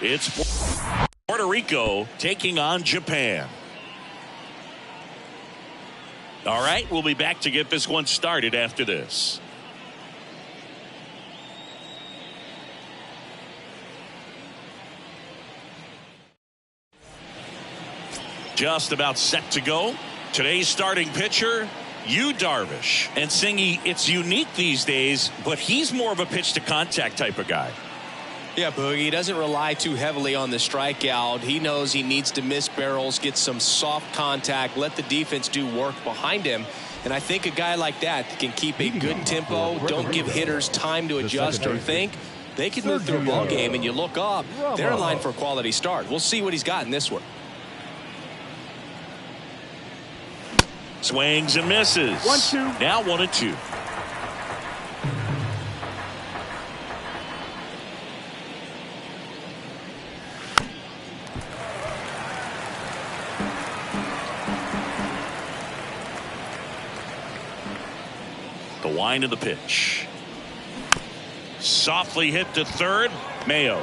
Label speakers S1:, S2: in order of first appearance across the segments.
S1: It's Puerto Rico taking on Japan. All right, we'll be back to get this one started after this. Just about set to go. Today's starting pitcher, Darvish. And Singy, it's unique these days, but he's more of a pitch to contact type of guy.
S2: Yeah, Boogie, he doesn't rely too heavily on the strikeout. He knows he needs to miss barrels, get some soft contact, let the defense do work behind him. And I think a guy like that can keep a good tempo, don't give hitters time to adjust or think. They can move through a ball game, and you look up, they're in line for a quality start. We'll see what he's got in this one.
S1: Swings and misses. 1-2. Now 1-2. The wind of the pitch. Softly hit to third. Mayo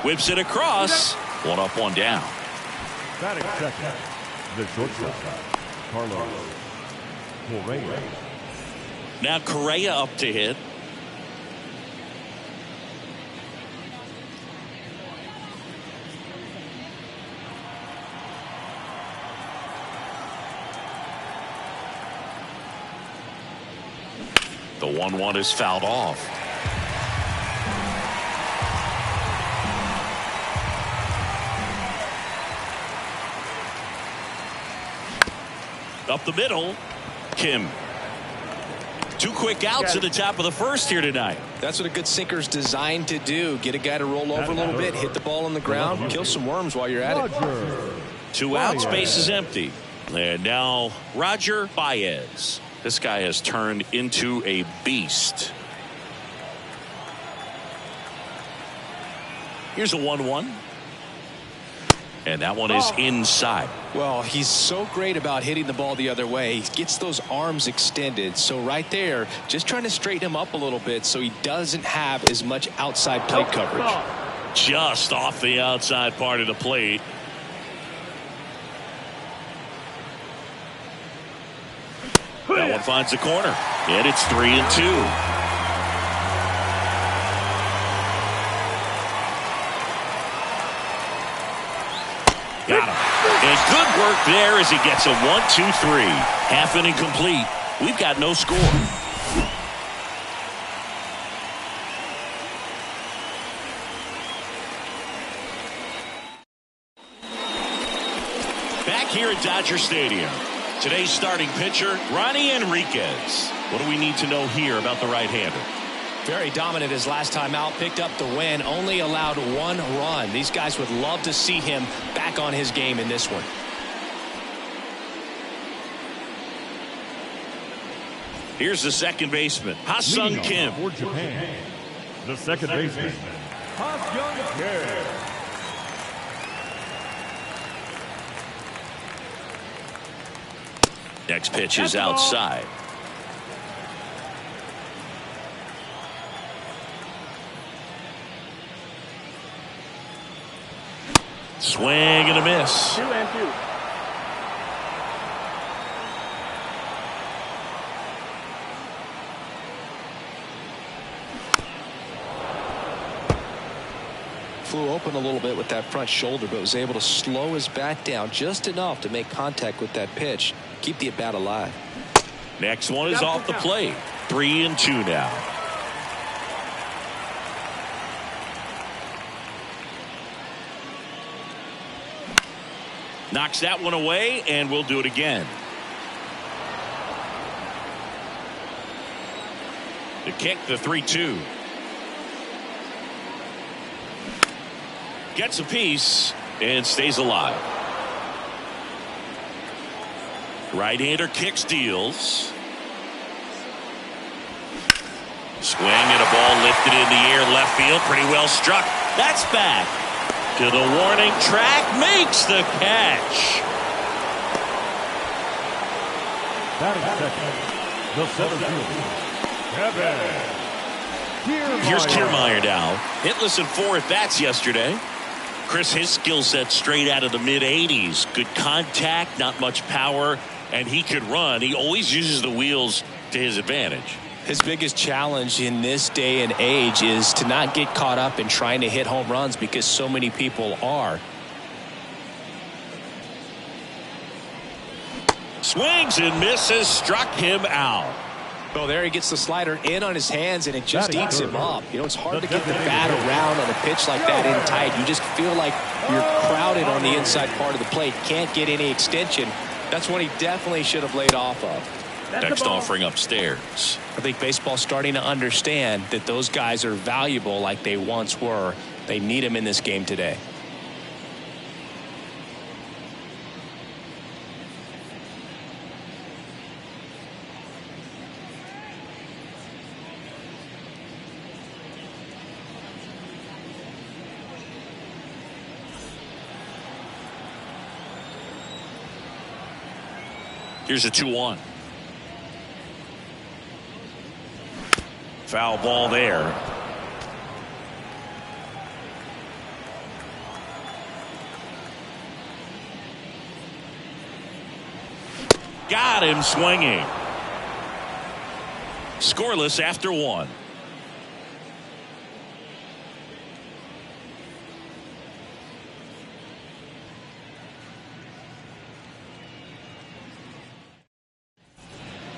S1: whips it across. One up, one down.
S3: Batting second, the shortstop, Carlos Correa.
S1: Now Correa up to hit. The 1-1 is fouled off. Up the middle, Kim. Two quick outs at the top of the first here tonight.
S2: That's what a good sinker's designed to do. Get a guy to roll over a little bit, hit the ball on the ground, kill some worms while you're at it.
S1: 2 outs, base is empty. And now Roger Baez. This guy has turned into a beast. Here's a 1-1. And that one is inside.
S2: Well, he's so great about hitting the ball the other way. He gets those arms extended. So right there, just trying to straighten him up a little bit so he doesn't have as much outside plate coverage.
S1: Just off the outside part of the plate. That one finds the corner. And it's 3-2. Got him. And good work there as he gets a 1-2-3. Half inning complete. We've got no score. Back here at Dodger Stadium. Today's starting pitcher, Ronnie Enriquez. What do we need to know here about the right-hander?
S2: Very dominant his last time out, picked up the win, only allowed 1 run. These guys would love to see him back on his game in this one.
S1: Here's the second baseman, Ha-Sung Kim.
S3: For Japan, the second baseman, Ha-Sung Kim.
S1: Next pitch is outside. Swing and a miss.
S4: 2-2.
S2: Flew open a little bit with that front shoulder, but was able to slow his bat down just enough to make contact with that pitch. Keep the at-bat alive.
S1: Next one is off the plate. 3-2 now. Knocks that one away, and we'll do it again. The kick, the 3-2. Gets a piece and stays alive. Right-hander kicks, deals. Swing and a ball lifted in the air, left field, pretty well struck. That's back to the warning track, makes the catch.
S3: Batting second, the center fielder, Kevin
S1: Here's Kiermaier now. Hitless in 4 at-bats yesterday. Chris, his skill set straight out of the mid-80s. Good contact, not much power, and he could run. He always uses the wheels to his advantage.
S2: His biggest challenge in this day and age is to not get caught up in trying to hit home runs because so many people are.
S1: Swings and misses, struck him out.
S2: Oh, there he gets the slider in on his hands, and it just eats him up. You know, it's hard to get the bat around on a pitch like that in tight. You just feel like you're crowded on the inside part of the plate. Can't get any extension. That's what he definitely should have laid off of.
S1: Next offering upstairs.
S2: I think baseball's starting to understand that those guys are valuable like they once were. They need them in this game today.
S1: Here's a 2-1. Foul ball there. Got him swinging. Scoreless after 1.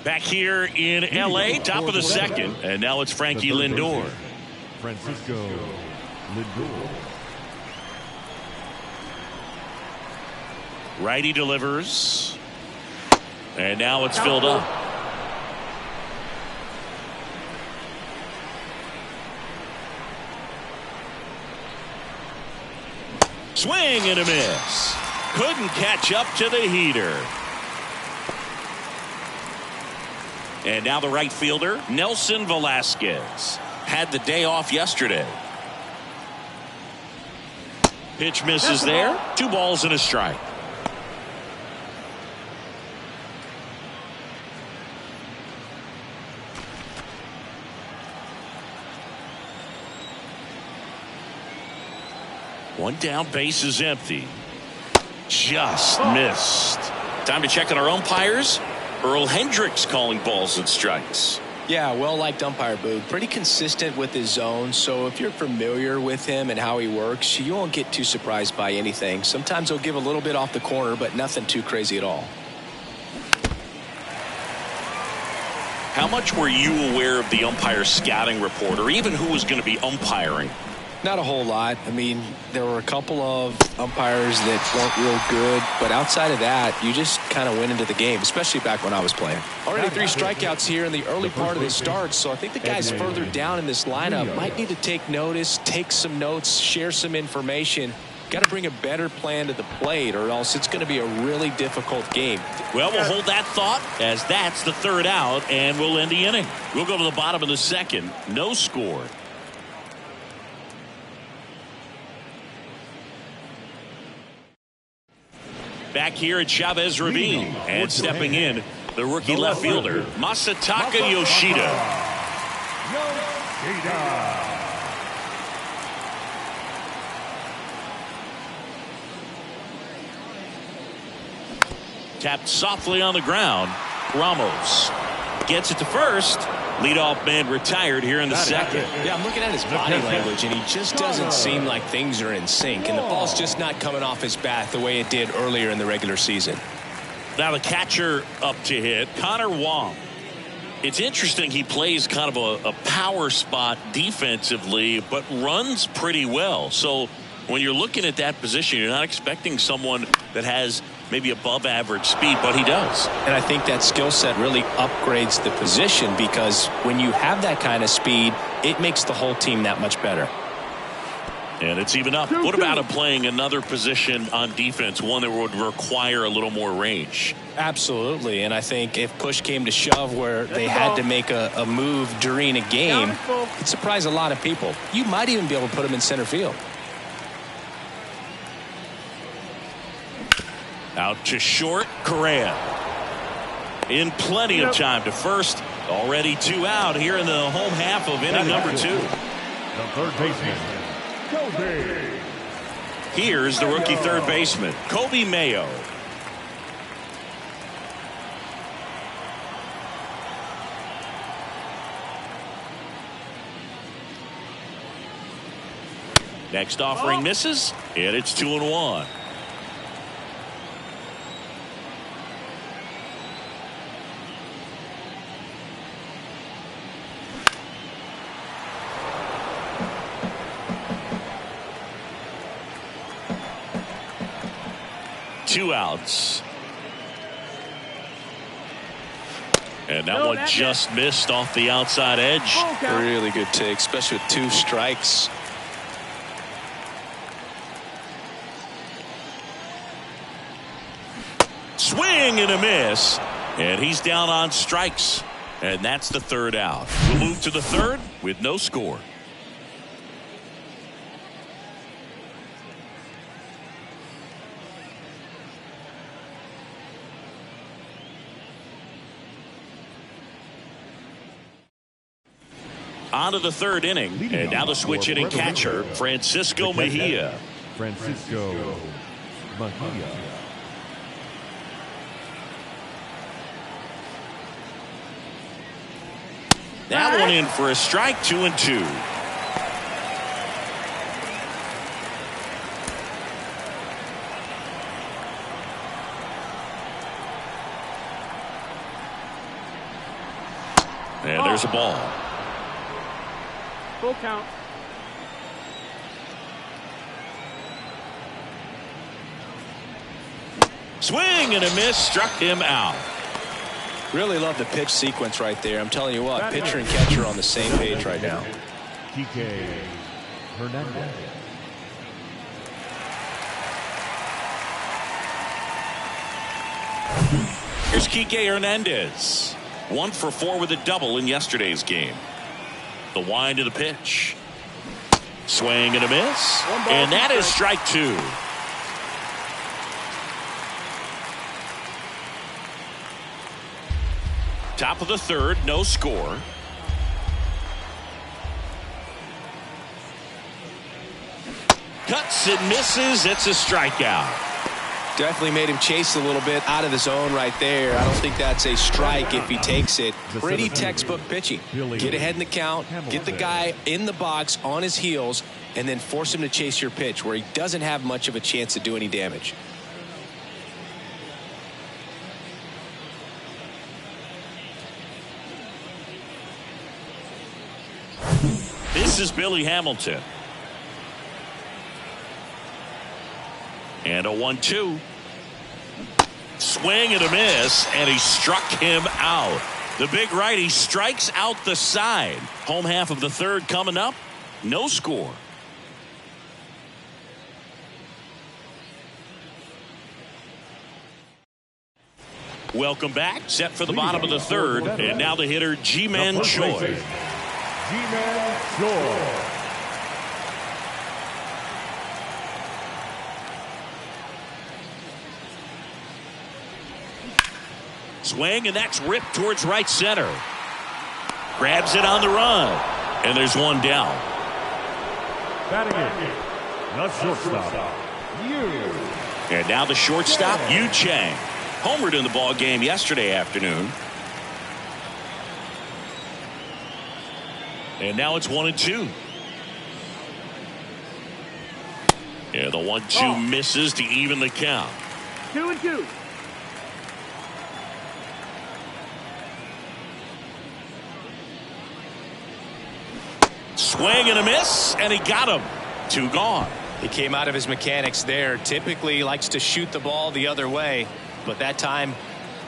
S1: Back here in L.A., top of the second, and now it's Frankie Lindor.
S3: Francisco Lindor.
S1: Righty delivers, and now it's filled up. Swing and a miss. Couldn't catch up to the heater. And now the right fielder, Nelson Velasquez. Had the day off yesterday. Pitch misses there. 2 balls and a strike. One down, base is empty. Just missed. Time to check on our umpires. Earl Hendricks calling balls and strikes.
S2: Yeah, well-liked umpire, Boog. Pretty consistent with his zone, so if you're familiar with him and how he works, you won't get too surprised by anything. Sometimes he'll give a little bit off the corner, but nothing too crazy at all.
S1: How much were you aware of the umpire scouting report, or even who was going to be umpiring?
S2: Not a whole lot. I mean, there were a couple of umpires that weren't real good, but outside of that, you just kind of went into the game, especially back when I was playing. Already 3 strikeouts here in the early part of the start, so I think the guys further down in this lineup might need to take notice, take some notes, share some information. Got to bring a better plan to the plate, or else it's going to be a really difficult game.
S1: Well, we'll hold that thought, as that's the 3rd out, and we'll end the inning. We'll go to the bottom of the 2nd. No score. Back here at Chavez Ravine, and stepping in, the rookie left fielder, Masataka Yoshida. Tapped softly on the ground. Ramos gets it to first. Leadoff man retired here in the 2nd.
S2: Yeah, I'm looking at his body language, and he just doesn't seem like things are in sync, and the ball's just not coming off his bat the way it did earlier in the regular season.
S1: Now the catcher up to hit, Connor Wong. It's interesting, he plays kind of a power spot defensively, but runs pretty well. So when you're looking at that position, you're not expecting someone that has maybe above average speed, but he does.
S2: And I think that skill set really upgrades the position, because when you have that kind of speed, it makes the whole team that much better.
S1: And it's even up. What about him playing another position on defense, one that would require a little more range?
S2: Absolutely. And I think if push came to shove where they had to make a move during a game, it'd surprise a lot of people. You might even be able to put him in center field. Out to short, Correa. In plenty of time to first.
S1: Already 2 out here in the home half of inning number 2.
S3: The third baseman, Kobe.
S1: Here's the rookie third baseman, Kobe Mayo. Next offering misses, and it's 2-1. Two outs. And that one just missed off the outside edge.
S2: Really good take, especially with 2 strikes.
S1: Swing and a miss. And he's down on strikes. And that's the 3rd out. We'll move to the 3rd with no score. On to the 3rd inning. And now the switch hitting catcher, Francisco Mejia.
S3: Francisco Mejia.
S1: That one in for a strike, 2-2. And there's a ball.
S4: Full count.
S1: Swing and a miss, struck him out.
S2: Really love the pitch sequence right there. I'm telling you what, pitcher and catcher on the same page right now.
S3: Kike Hernandez.
S1: Here's Kike Hernandez. 1 for 4 with a double in yesterday's game. The wind of the pitch. Swing and a miss. And that is strike 2. Top of the 3rd, no score. Cuts and misses. It's a strikeout.
S2: Definitely made him chase a little bit out of the zone right there. I don't think that's a strike if he takes it. Pretty textbook pitching. Get ahead in the count, get the guy in the box on his heels, and then force him to chase your pitch where he doesn't have much of a chance to do any damage.
S1: This is Billy Hamilton. And a 1-2. Swing and a miss, and he struck him out. The big righty strikes out the side. Home half of the 3rd coming up. No score. Welcome back. Set for the bottom of the 3rd. And now the hitter, Ji-Man Choi.
S3: Ji-Man Choi.
S1: Swing, and that's ripped towards right center. Grabs it on the run. And there's one down.
S3: Batting in, the shortstop, Yu.
S1: And now the shortstop, Yu Chang. Homered in the ball game yesterday afternoon. And now it's 1-2. Yeah, the 1-2 misses to even the count.
S4: 2-2.
S1: Swing and a miss, and he got him. 2 gone.
S2: He came out of his mechanics there. Typically likes to shoot the ball the other way, but that time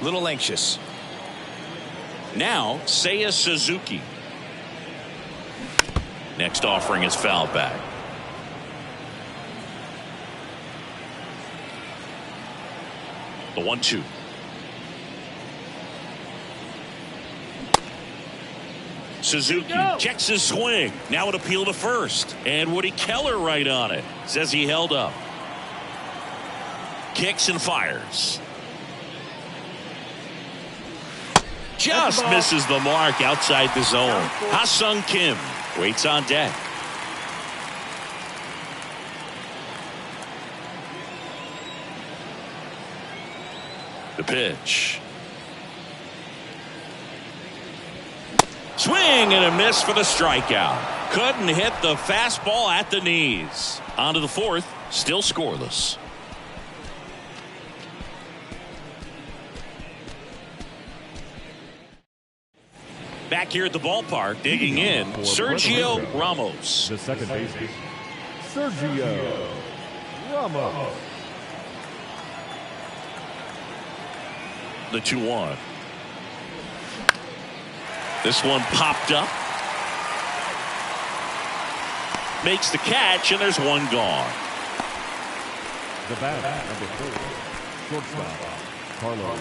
S2: a little anxious.
S1: Now Seiya Suzuki. Next offering is fouled back. The 1-2. Suzuki checks his swing. Now an appeal to first. And Woody Keller right on it. Says he held up. Kicks and fires. Just misses the mark outside the zone. Ha-Sung Kim waits on deck. The pitch. Swing and a miss for the strikeout. Couldn't hit the fastball at the knees. On to the fourth, still scoreless. Back here at the ballpark, digging in, Sergio Ramos.
S3: The second baseman, Sergio Ramos.
S1: The 2-1. This one popped up. Makes the catch, and there's one gone.
S3: The batter, number 4, shortstop, Carlos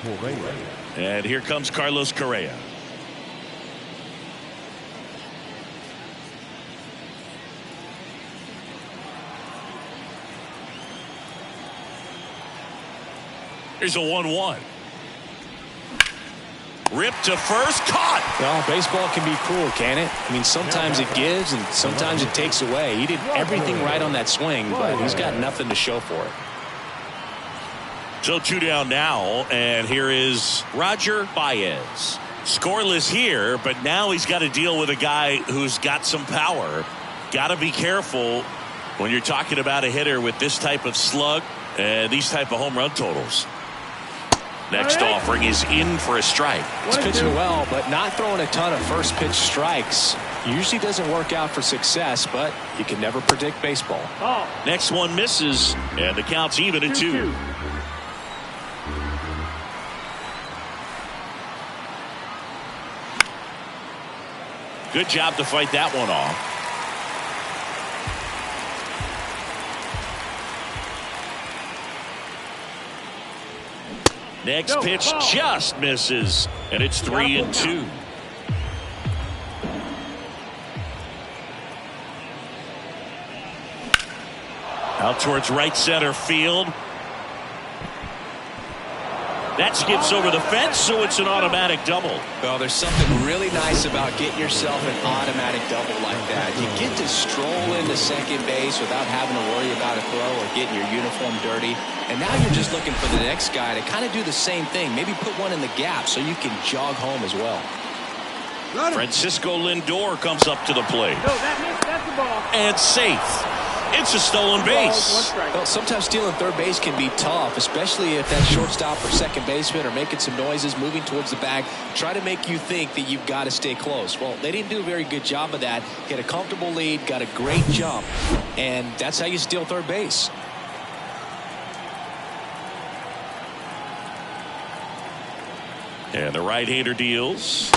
S3: Correa.
S1: And here comes Carlos Correa. Here's a 1-1. Ripped to first, caught.
S2: Well, baseball can be cruel, can it? I mean, sometimes it gives and sometimes it takes away. He did everything right on that swing, but he's got nothing to show for it.
S1: So 2 down now, and here is Roger Baez. Scoreless here, but now he's got to deal with a guy who's got some power. Got to be careful when you're talking about a hitter with this type of slug and these type of home run totals. Next offering is in for a strike.
S2: He's pitching well, but not throwing a ton of first pitch strikes. Usually doesn't work out for success, but you can never predict baseball.
S1: Next one misses, and the count's even at 2. Good job to fight that one off. Next pitch just misses, and it's 3-2. Out towards right center field. That skips over the fence, so it's an automatic double.
S2: Well, there's something really nice about getting yourself an automatic double like that. You get to stroll into second base without having to worry about a throw or getting your uniform dirty. And now you're just looking for the next guy to kind of do the same thing. Maybe put one in the gap so you can jog home as well.
S1: Francisco Lindor comes up to the plate.
S4: No, that's the ball.
S1: And safe. It's a stolen base.
S2: Well, sometimes stealing third base can be tough, especially if that shortstop or second baseman are making some noises, moving towards the bag, try to make you think that you've got to stay close. Well, they didn't do a very good job of that. Get a comfortable lead, got a great jump, and that's how you steal third base.
S1: And the right-hander deals.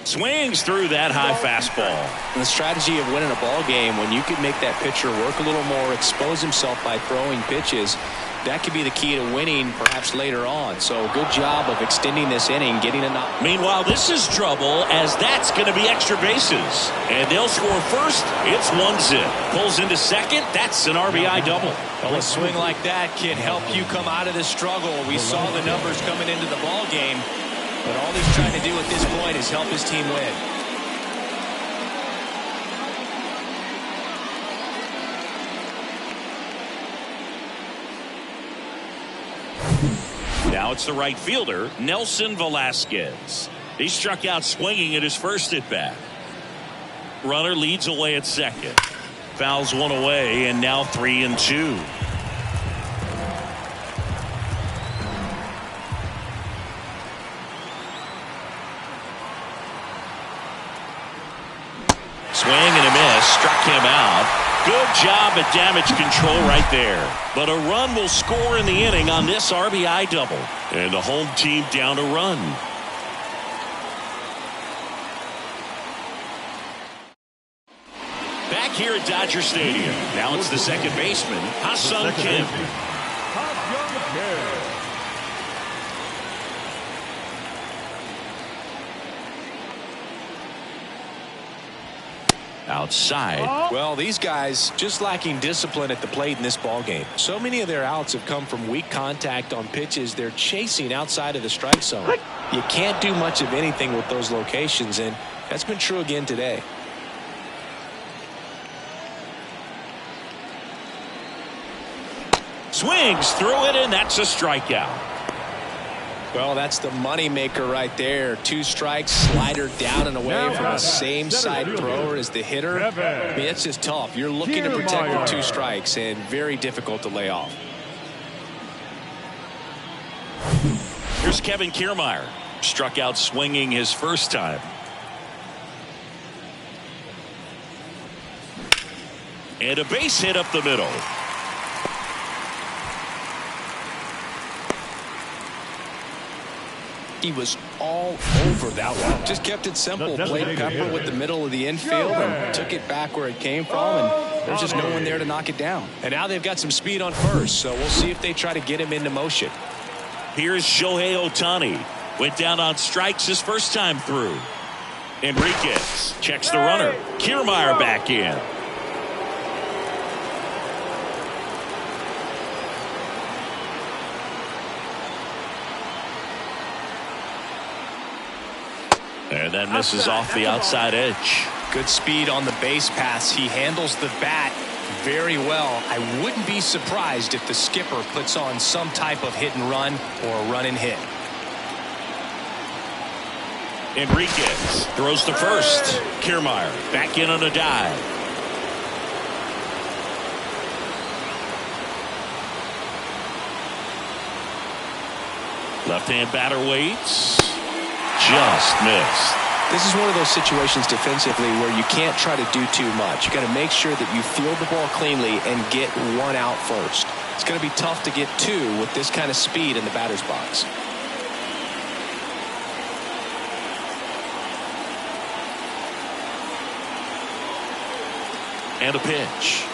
S1: Swings through that high fastball.
S2: And the strategy of winning a ball game, when you can make that pitcher work a little more, expose himself by throwing pitches, that could be the key to winning perhaps later on. So good job of extending this inning, getting a knock.
S1: Meanwhile, this is trouble, as that's going to be extra bases. And they'll score first. It's 1-zip. Pulls into second. That's an RBI double.
S2: Well, a swing like that can help you come out of this struggle. We saw the numbers coming into the ball game. But all he's trying to do at this point is help his team win.
S1: Now it's the right fielder, Nelson Velasquez. He struck out swinging at his first at-bat. Runner leads away at second. Fouls one away, and now 3-2. Swing and a miss, struck him out. Good job at damage control right there. But a run will score in the inning on this RBI double. And the home team down a run. Back here at Dodger Stadium. Now it's the second baseman, Ha-Sung Kim. outside.
S2: Well, these guys just lacking discipline at the plate in this ball game. So many of their outs have come from weak contact on pitches they're chasing outside of the strike zone. You can't do much of anything with those locations, and that's been true again today.
S1: Swings through it, and that's a strikeout.
S2: Well, that's the money maker right there. 2 strikes, slider down and away from the same side thrower as the hitter. I mean, it's just tough. You're looking to protect with 2 strikes, and very difficult to lay off.
S1: Here's Kevin Kiermaier. Struck out swinging his first time. And a base hit up the middle.
S2: He was all over that one. Just kept it simple. Played Pepper with the middle of the infield and took it back where it came from, and there's just no one there to knock it down. And now they've got some speed on first, so we'll see if they try to get him into motion.
S1: Here's Shohei Ohtani. Went down on strikes his first time through. Enriquez checks the runner. Kiermaier back in. And that misses off the outside edge.
S2: Good speed on the base pass. He handles the bat very well. I wouldn't be surprised if the skipper puts on some type of hit and run or a run and hit.
S1: Enriquez throws to first. Kiermaier back in on a dive. Left-hand batter waits. Just missed.
S2: This is one of those situations defensively where you can't try to do too much. You got to make sure that you field the ball cleanly and get 1 out first. It's going to be tough to get 2 with this kind of speed in the batter's box.
S1: And a pitch.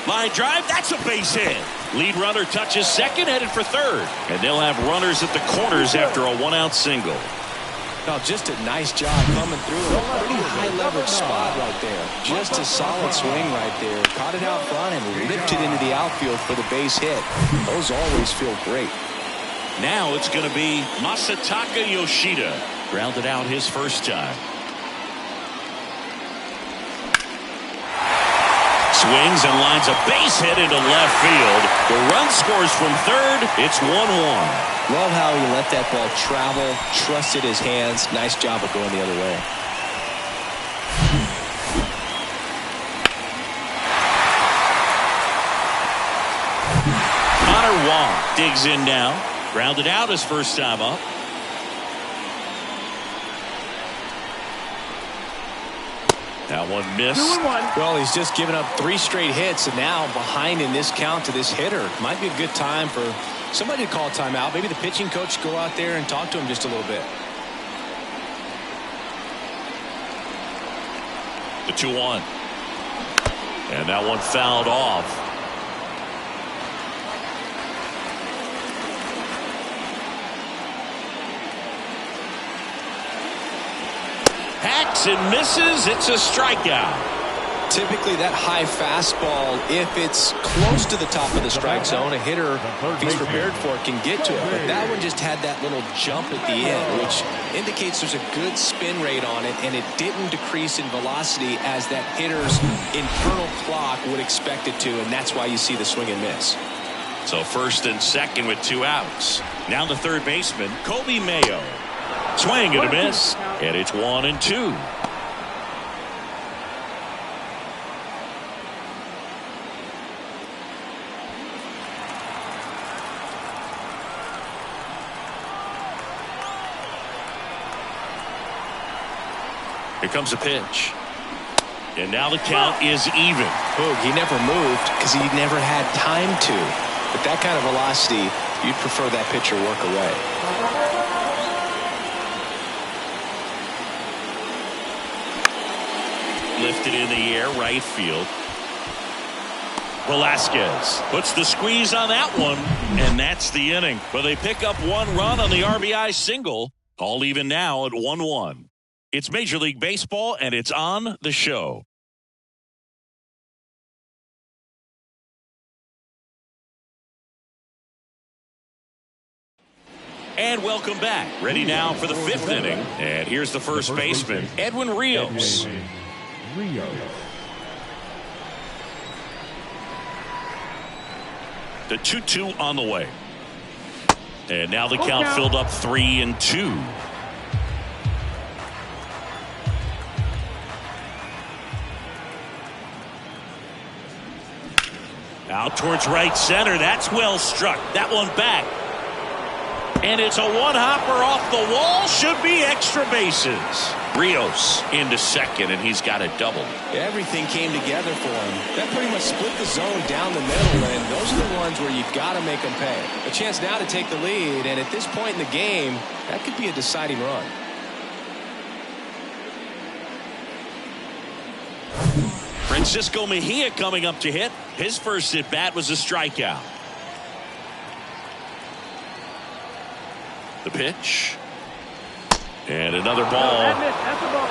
S1: Line drive, that's a base hit. Lead runner touches second, headed for third. And they'll have runners at the corners after a 1-out single.
S2: Oh, just a nice job coming through in a pretty high leverage spot right there. Just a solid swing right there. Caught it out front and lifted into the outfield for the base hit. Those always feel great.
S1: Now it's going to be Masataka Yoshida. Grounded out his first time. Swings and lines a base hit into left field. The run scores from third. It's 1-1.
S2: Love how he let that ball travel, trusted his hands. Nice job of going the other way.
S1: Connor Wong digs in now. Grounded out his first time up. That one missed.
S2: Well, he's just given up 3 straight hits, and now behind in this count to this hitter. Might be a good time for somebody to call a timeout. Maybe the pitching coach go out there and talk to him just a little bit.
S1: The 2-1. And that one fouled off. Hacks and misses. It's a strikeout.
S2: Typically that high fastball, if it's close to the top of the strike zone, a hitter, if he's prepared for it, can get to it. But that one just had that little jump at the end, which indicates there's a good spin rate on it, and it didn't decrease in velocity as that hitter's internal clock would expect it to, and that's why you see the swing and miss.
S1: So first and second with 2 outs. Now the third baseman, Kobe Mayo. Swing and a miss, and it's 1-2. Here comes a pitch. And now the count is even.
S2: Boog, he never moved because he never had time to. But that kind of velocity, you'd prefer that pitcher work away.
S1: Lifted in the air, right field. Velasquez puts the squeeze on that one, and that's the inning. Well, they pick up 1 run on the RBI single. All even now at 1-1. It's Major League Baseball, and it's on the show. And welcome back. Ready now for the 5th inning. And here's the first baseman, Edwin Rios. The 2-2 on the way. And now the count filled up 3-2. Out towards right center. That's well struck. That one back. And it's a one-hopper off the wall. Should be extra bases. Rios into second, and he's got it doubled.
S2: Everything came together for him. That pretty much split the zone down the middle, and those are the ones where you've got to make them pay. A chance now to take the lead, and at this point in the game, that could be a deciding run.
S1: Francisco Mejia coming up to hit. His first at-bat was a strikeout. The pitch. And another ball.
S3: That's the ball.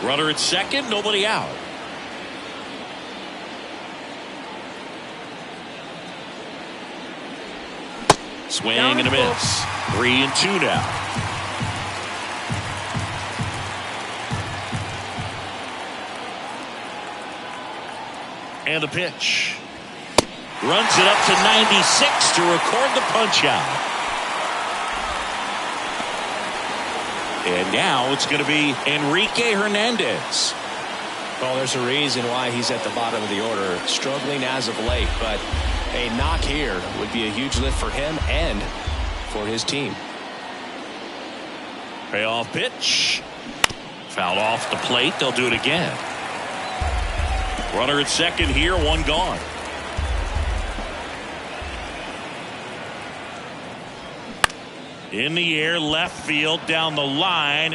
S1: Runner at second, nobody out. Swing and a miss. 3-2 now. And the pitch. Runs it up to 96 to record the punch out. And now it's going to be Enrique Hernandez.
S2: Well, there's a reason why he's at the bottom of the order. Struggling as of late, but a knock here would be a huge lift for him and for his team.
S1: Payoff pitch. Fouled off the plate. They'll do it again. Runner at second here, one gone. In the air, left field, down the line.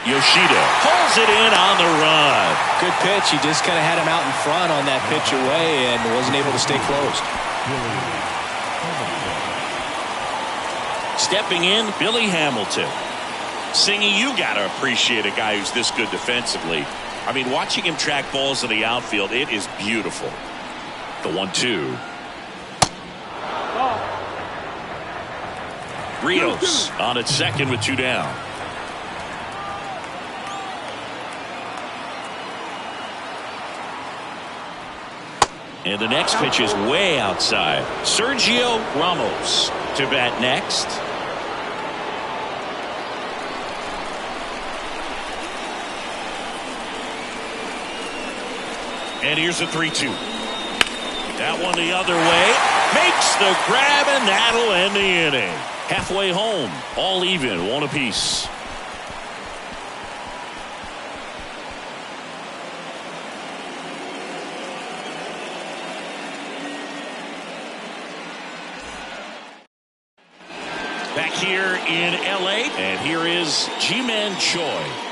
S1: Yoshida pulls it in on the run.
S2: Good pitch. He just kind of had him out in front on that pitch away and wasn't able to stay closed.
S1: Stepping in, Billy Hamilton. Singy, you got to appreciate a guy who's this good defensively. I mean, watching him track balls in the outfield, it is beautiful. The 1-2. Rios on at second with 2 down. And the next pitch is way outside. Sergio Ramos to bat next. And here's a 3-2. That one the other way. Makes the grab, and that'll end the inning. Halfway home. All even. One apiece. Back here in L.A. And here is Ji-Man Choi.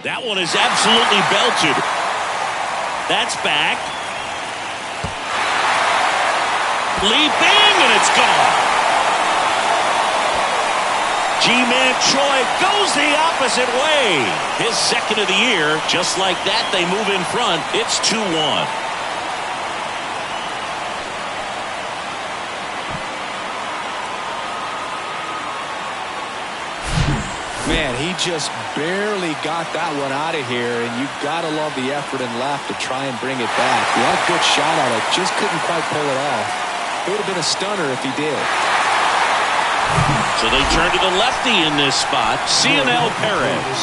S1: That one is absolutely belted. That's back. Leaping, and it's gone. Ji-Man Choi goes the opposite way. His second of the year. Just like that, they move in front. It's 2-1.
S2: Man, he just barely got that one out of here, and you've got to love the effort and left to try and bring it back. He had a good shot at it, just couldn't quite pull it off. It would have been a stunner if he did.
S1: So they turn to the lefty in this spot, Cionel Perez.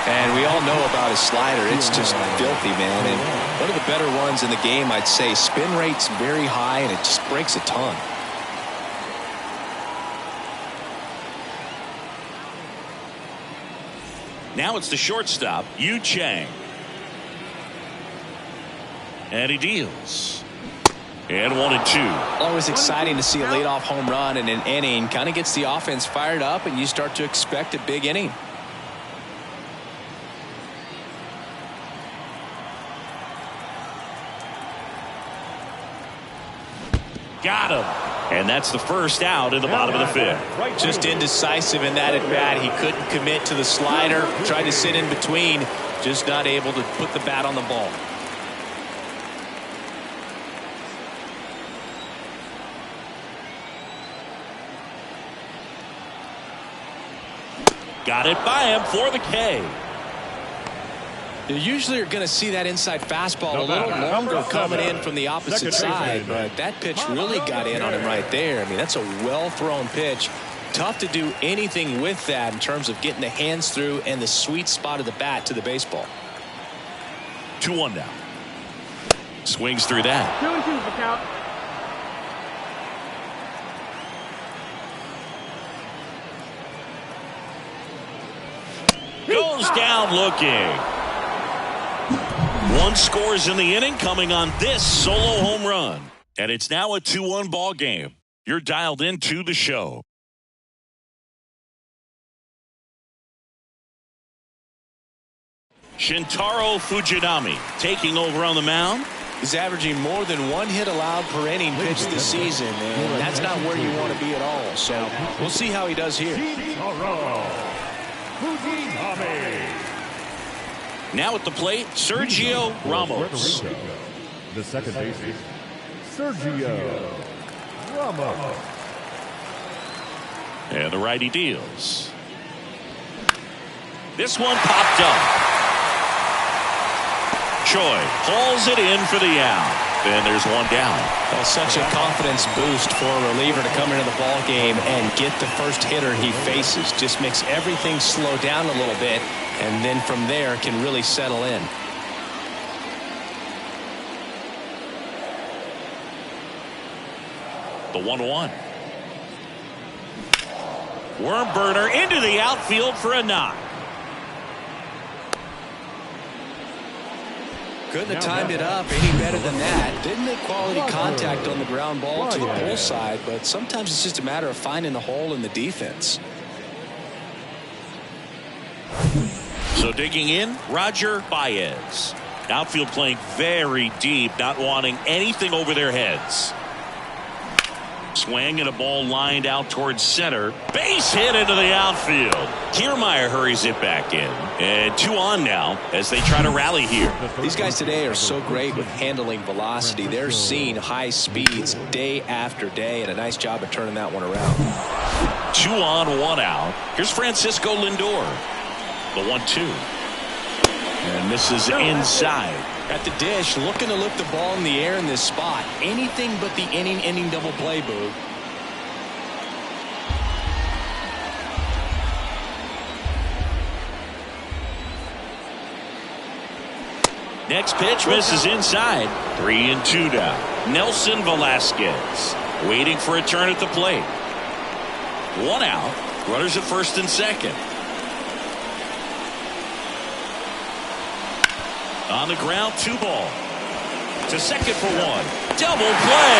S2: And we all know about his slider. It's just filthy, man. And one of the better ones in the game, I'd say. Spin rate's very high, and it just breaks a ton.
S1: Now it's the shortstop, Yu Chang. And he deals. And 1-2.
S2: Always exciting to see a leadoff home run in an inning. Kind of gets the offense fired up, and you start to expect a big inning.
S1: Got him. And that's the first out in the bottom of the fifth.
S2: Just indecisive in that at bat. He couldn't commit to the slider. Tried to sit in between. Just not able to put the bat on the ball.
S1: Got it by him for the K.
S2: You usually are going to see that inside fastball a little longer coming in from the opposite side, but that pitch really got in on him right there. I mean, that's a well-thrown pitch. Tough to do anything with that in terms of getting the hands through and the sweet spot of the bat to the baseball.
S1: 2-1 now. Swings through that.
S4: 2-2 for count.
S1: Goes down looking. One scores in the inning coming on this solo home run. And it's now a 2-1 ball game. You're dialed into the show. Shintaro Fujinami taking over on the mound.
S2: He's averaging more than 1 hit allowed per inning pitched this season, and that's not where you want to be at all. So we'll see how he does here.
S1: Now at the plate, Sergio Ramos.
S3: The second baseman, Sergio Ramos.
S1: And the righty deals. This one popped up. Choi hauls it in for the out. And there's one down.
S2: Well, such a confidence boost for a reliever to come into the ball game and get the first hitter he faces. Just makes everything slow down a little bit, and then from there can really settle in.
S1: The 1-1. Worm burner into the outfield for a knock.
S2: Couldn't have timed it up any better than that. Didn't make quality contact on the ground ball to the pull side, but sometimes it's just a matter of finding the hole in the defense.
S1: So digging in, Roger Baez. Outfield playing very deep, not wanting anything over their heads. Swing and a ball lined out towards center. Base hit into the outfield. Kiermaier hurries it back in. And 2 on now as they try to rally here.
S2: These guys today are so great with handling velocity. They're seeing high speeds day after day, and a nice job of turning that one around.
S1: 2 on, 1 out. Here's Francisco Lindor. The 1-2. And this is inside.
S2: At the dish, looking to lift the ball in the air in this spot. Anything but the inning double play, Boog.
S1: Next pitch misses inside. 3-2 now. Nelson Velasquez waiting for a turn at the plate. 1 out. Runners at first and second. On the ground, 2 ball. To second for 1. Double play.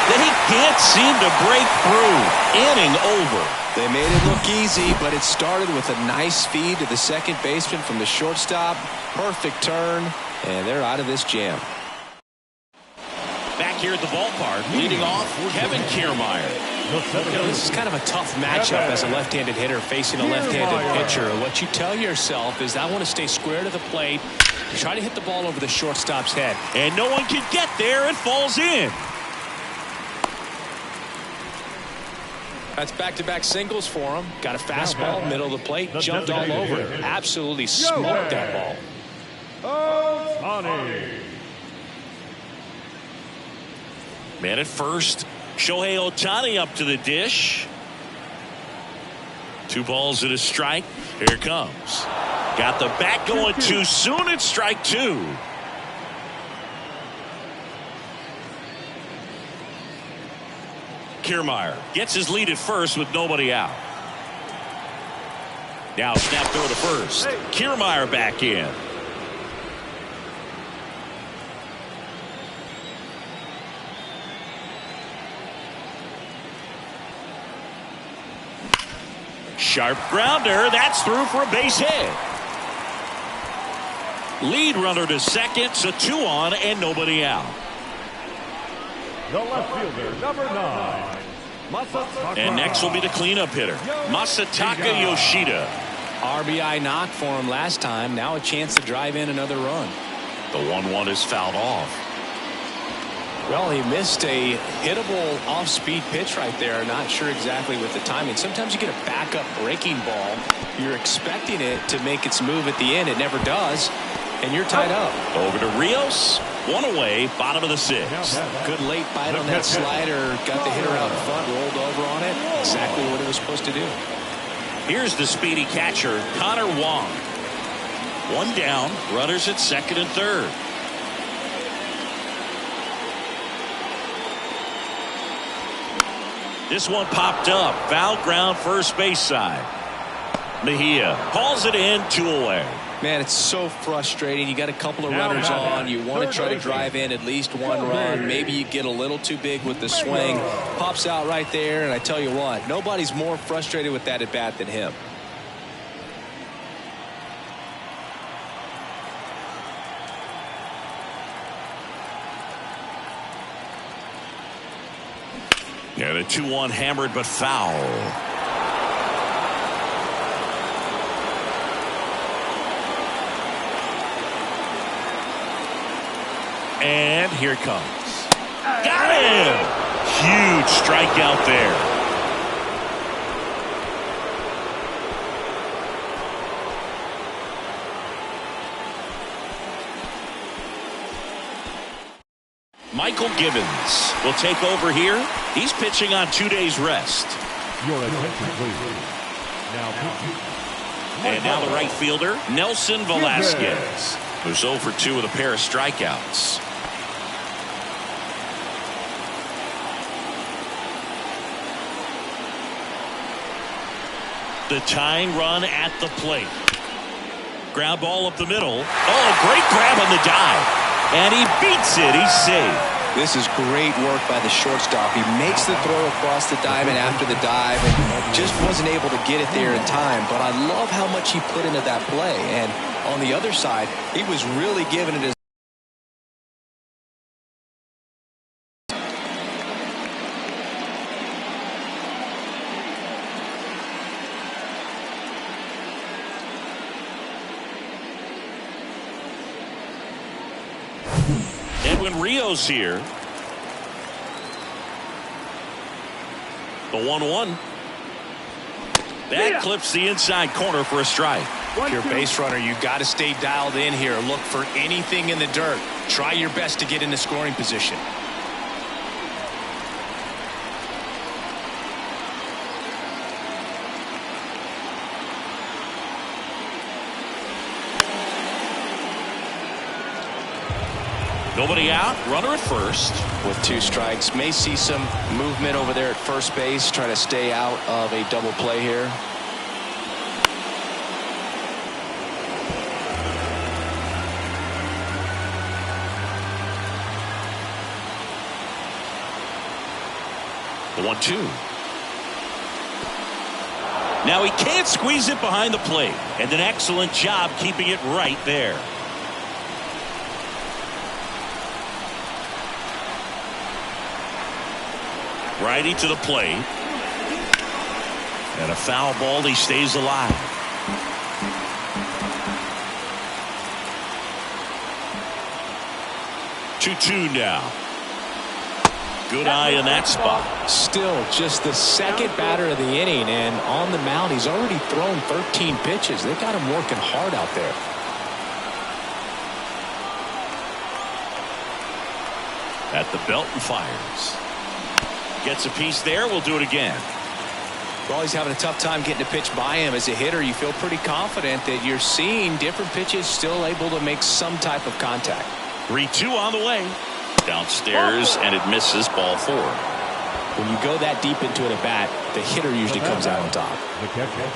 S1: Then he can't seem to break through. Inning over.
S2: They made it look easy, but it started with a nice feed to the second baseman from the shortstop. Perfect turn, and they're out of this jam.
S1: Back here at the ballpark, leading off, Kevin Kiermaier.
S2: This is kind of a tough matchup as a left-handed hitter facing a left-handed pitcher. What you tell yourself is, I want to stay square to the plate, try to hit the ball over the shortstop's head.
S1: And no one can get there. It falls in.
S2: That's back-to-back singles for him. Got a fastball, middle of the plate, jumped all over it. Absolutely smoked that ball.
S1: Man at first. Shohei Ohtani up to the dish. 2 balls and a strike. Here it comes. Got the bat going too soon. It's strike 2. Kiermaier gets his lead at first with nobody out. Now snap throw to first. Kiermaier back in. sharp grounder. That's through for a base hit. Lead runner to second, so 2 on and nobody out.
S3: The left fielder, number 9.
S1: And next will be the cleanup hitter, Masataka Yoshida.
S2: RBI knock for him last time. Now a chance to drive in another run.
S1: The 1-1 is fouled off.
S2: Well, he missed a hittable off-speed pitch right there. Not sure exactly with the timing. Sometimes you get a backup breaking ball. You're expecting it to make its move at the end. It never does. And you're tied up.
S1: Over to Rios. 1 away, bottom of the 6th.
S2: Good late bite on that slider. Got the hitter out front, rolled over on it. Exactly what it was supposed to do.
S1: Here's the speedy catcher, Connor Wong. 1 down, runners at second and third. This one popped up. Foul ground first base side. Mejia hauls it in, 2 away.
S2: Man, it's so frustrating. You got a couple of runners on. You want to try to drive in at least 1 run. Maybe you get a little too big with the swing. Pops out right there, and I tell you what, nobody's more frustrated with that at bat than him.
S1: Yeah, the 2-1 hammered but foul. And here it comes. Got him! Huge strikeout there. Michael Gibbons will take over here. He's pitching on 2 days rest.
S3: Your attention, please.
S1: And now the right fielder, Nelson Velasquez, who's 0 for 2 with a pair of strikeouts. The tying run at the plate. Ground ball up the middle. Oh, great grab on the dive. And he beats it. He's safe.
S2: This is great work by the shortstop. He makes the throw across the diamond after the dive and just wasn't able to get it there in time. But I love how much he put into that play. And on the other side, he was really giving it his.
S1: Edwin Rios here. The 1-1. That clips the inside corner for a strike.
S2: If you're a base runner, you got to stay dialed in here. Look for anything in the dirt. Try your best to get into scoring position.
S1: Nobody out, runner at first.
S2: With 2 strikes, may see some movement over there at first base. Try to stay out of a double play here.
S1: The 1-2. Now he can't squeeze it behind the plate. And an excellent job keeping it right there. Righty to the plate. And a foul ball. He stays alive. Two now. Good eye in that spot.
S2: Still just the second batter of the inning, and on the mound he's already thrown 13 pitches. They got him working hard out there.
S1: At the belt and fires. Gets a piece there. We'll do it again.
S2: Well, he's having a tough time getting a pitch by him. As a hitter, you feel pretty confident that you're seeing different pitches still able to make some type of contact.
S1: 3-2 on the way. Downstairs, and it misses, ball 4.
S2: When you go that deep into an at-bat, the hitter usually comes out on top.
S3: The catcher,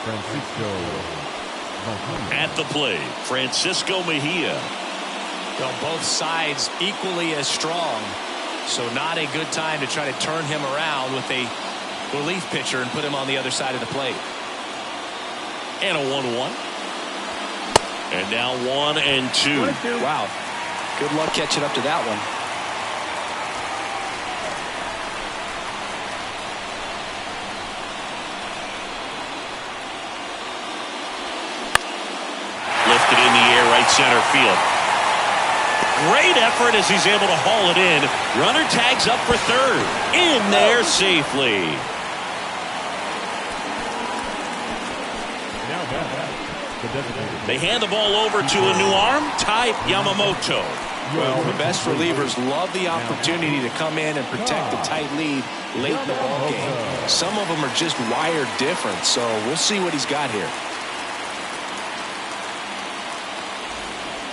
S3: Francisco Mejia.
S1: At the plate, Francisco Mejia.
S2: Well, both sides equally as strong. So not a good time to try to turn him around with a relief pitcher and put him on the other side of the plate.
S1: And a 1-1. And now 1-2.
S2: Wow. Good luck catching up to that one.
S1: Lifted in the air, right center field. Great effort as he's able to haul it in. Runner tags up for third. In there safely. They hand the ball over to a new arm, Ty Yamamoto.
S2: Well, the best relievers love the opportunity to come in and protect the tight lead late in the ball game. Some of them are just wired different, so we'll see what he's got here.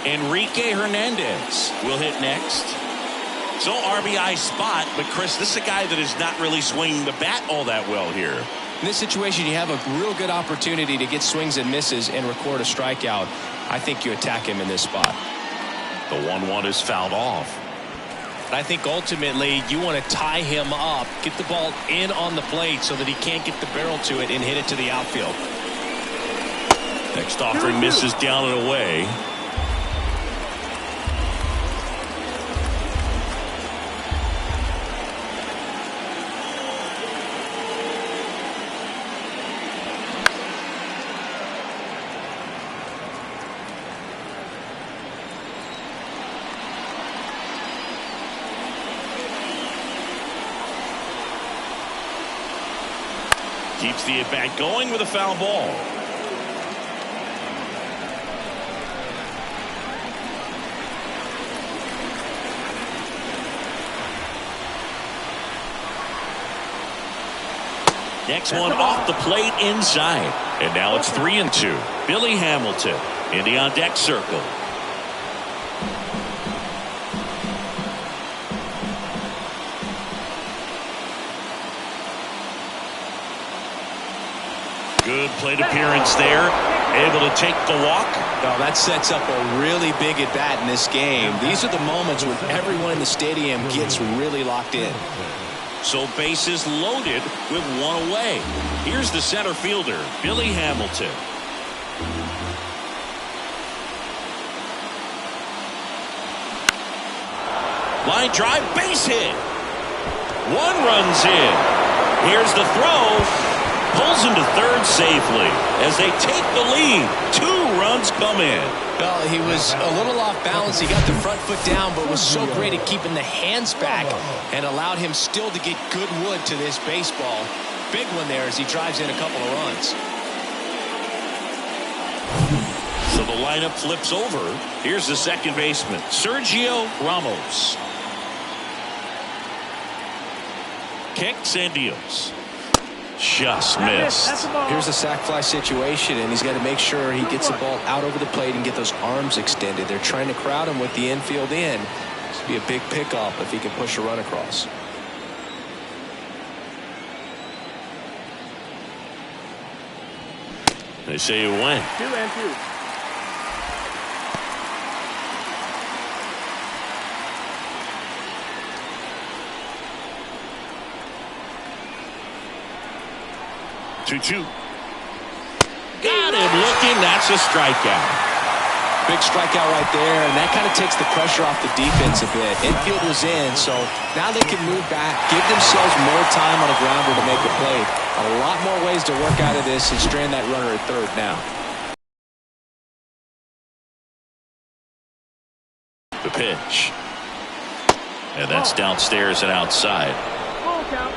S1: Enrique Hernandez will hit next. So RBI spot, but Chris, this is a guy that is not really swinging the bat all that well here.
S2: In this situation, you have a real good opportunity to get swings and misses and record a strikeout. I think you attack him in this spot.
S1: The 1-1 is fouled off.
S2: I think ultimately you want to tie him up, get the ball in on the plate so that he can't get the barrel to it and hit it to the outfield.
S1: Next offering misses down and away. Keeps the at-bat going with a foul ball. Next one off the plate inside. And now it's 3-2. Billy Hamilton in the on-deck circle. Good plate appearance there. Able to take the walk.
S2: Well, that sets up a really big at bat in this game. These are the moments when everyone in the stadium gets really locked in.
S1: So bases loaded with one away. Here's the center fielder, Billy Hamilton. Line drive, base hit. One runs in. Here's the throw. Pulls him to third safely as they take the lead. 2 runs come in.
S2: Well, he was a little off balance. He got the front foot down, but was so great at keeping the hands back and allowed him still to get good wood to this baseball. Big one there as he drives in a couple of runs.
S1: So the lineup flips over. Here's the second baseman, Sergio Ramos. Kicks and deals. Just missed.
S2: Here's a sac fly situation, and he's got to make sure he gets the ball out over the plate and get those arms extended. They're trying to crowd him with the infield in. This would be a big pickup if he can push a run across.
S1: They say it went.
S4: 2-2.
S1: 2-2. Got him looking. That's a strikeout.
S2: Big strikeout right there, and that kind of takes the pressure off the defense a bit. Infield was in, so now they can move back, give themselves more time on a grounder to make a play. A lot more ways to work out of this and strand that runner at third now.
S1: The pitch. And that's downstairs and outside.
S4: Ball count.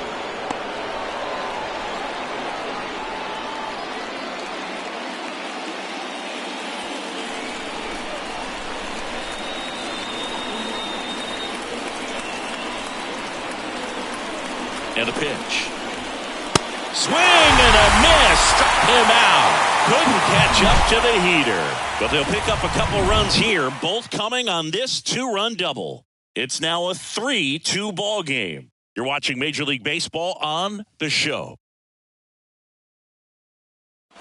S1: And a pitch. Swing and a miss. Struck him out. Couldn't catch up to the heater. But they'll pick up a couple runs here, both coming on this 2-run double. It's now a 3-2 ball game. You're watching Major League Baseball on The Show.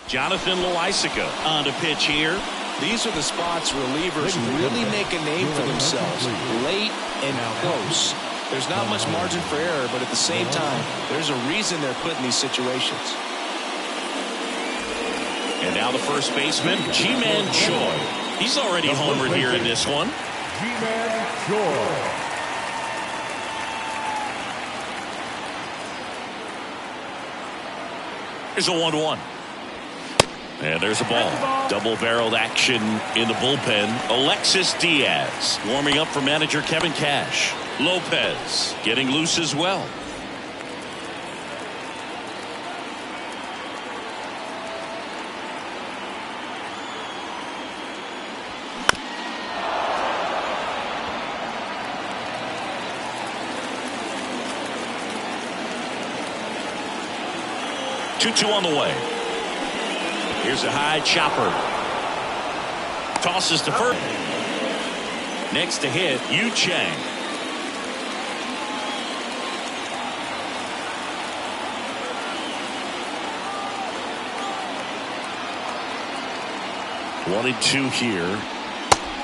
S1: Jonathan Loaisiga on to pitch here.
S2: These are the spots relievers really make a name for themselves. Late and close. There's not much margin for error, but at the same time, there's a reason they're put in these situations.
S1: And now the first baseman, Ji-Man Choi. He's already homered here in this one.
S3: Ji-Man Choi.
S1: Here's a 1-1. And there's a ball. Double-barreled action in the bullpen. Alexis Diaz warming up for manager Kevin Cash. Lopez getting loose as well. Two on the way. Here's a high chopper. Tosses to first. Next to hit, Yu Chang. One and two here.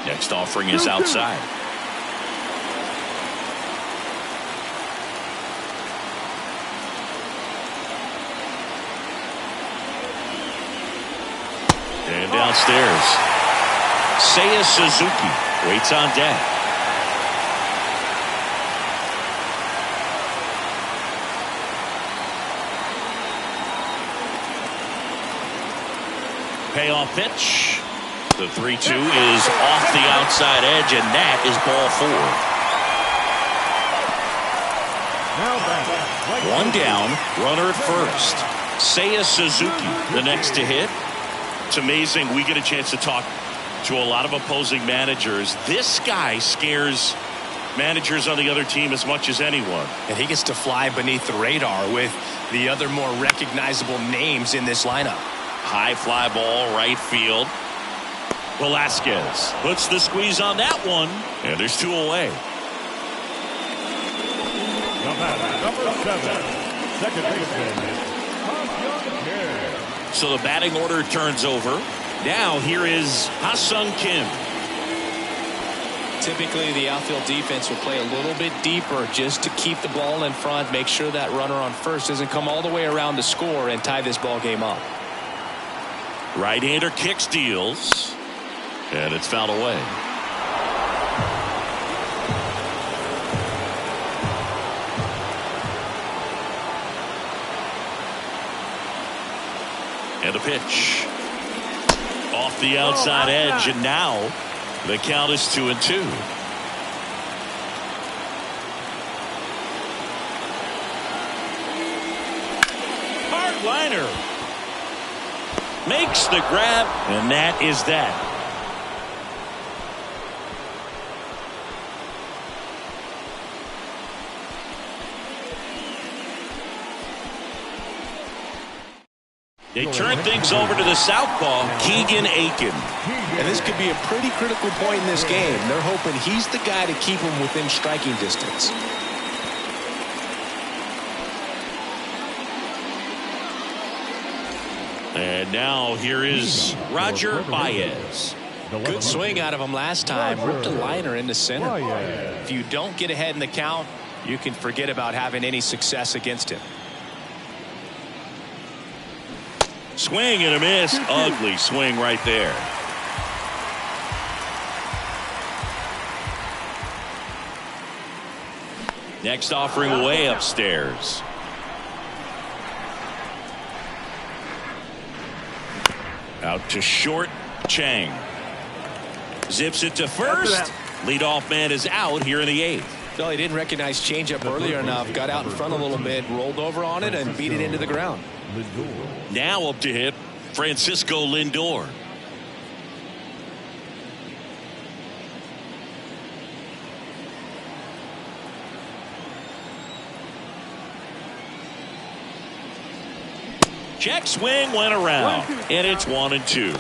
S1: Next offering is outside. And downstairs, Seiya Suzuki waits on deck. Payoff pitch. The 3-2 is off the outside edge, and that is ball 4. One down, runner at first. Seiya Suzuki, the next to hit. It's amazing we get a chance to talk to a lot of opposing managers. This guy scares managers on the other team as much as anyone.
S2: And he gets to fly beneath the radar with the other more recognizable names in this lineup.
S1: High fly ball, right field. Velasquez puts the squeeze on that one, and there's 2 away.
S3: Number 7, second baseman.
S1: So the batting order turns over. Now here is Ha-Sung Kim.
S2: Typically the outfield defense will play a little bit deeper just to keep the ball in front, make sure that runner on first doesn't come all the way around to score and tie this ball game up.
S1: Right-hander kicks, deals, and it's fouled away. And a pitch off the outside edge, and now the count is 2-2. Hard liner makes the grab, and that is that. They turn things over to the southpaw, Keegan Aiken.
S2: And this could be a pretty critical point in this game. They're hoping he's the guy to keep them within striking distance.
S1: And now here is Roger Baez.
S2: Good swing out of him last time. Ripped a liner into center. If you don't get ahead in the count, you can forget about having any success against him.
S1: Swing and a miss. Ugly swing right there. Next offering way upstairs. Out to short. Chang zips it to first. Leadoff man is out here in the 8th.
S2: No, he didn't recognize changeup earlier enough. Got out in front a little bit, rolled over on it, and beat it into the ground.
S1: Now up to hit Francisco Lindor. Check swing went around, and it's 1-2.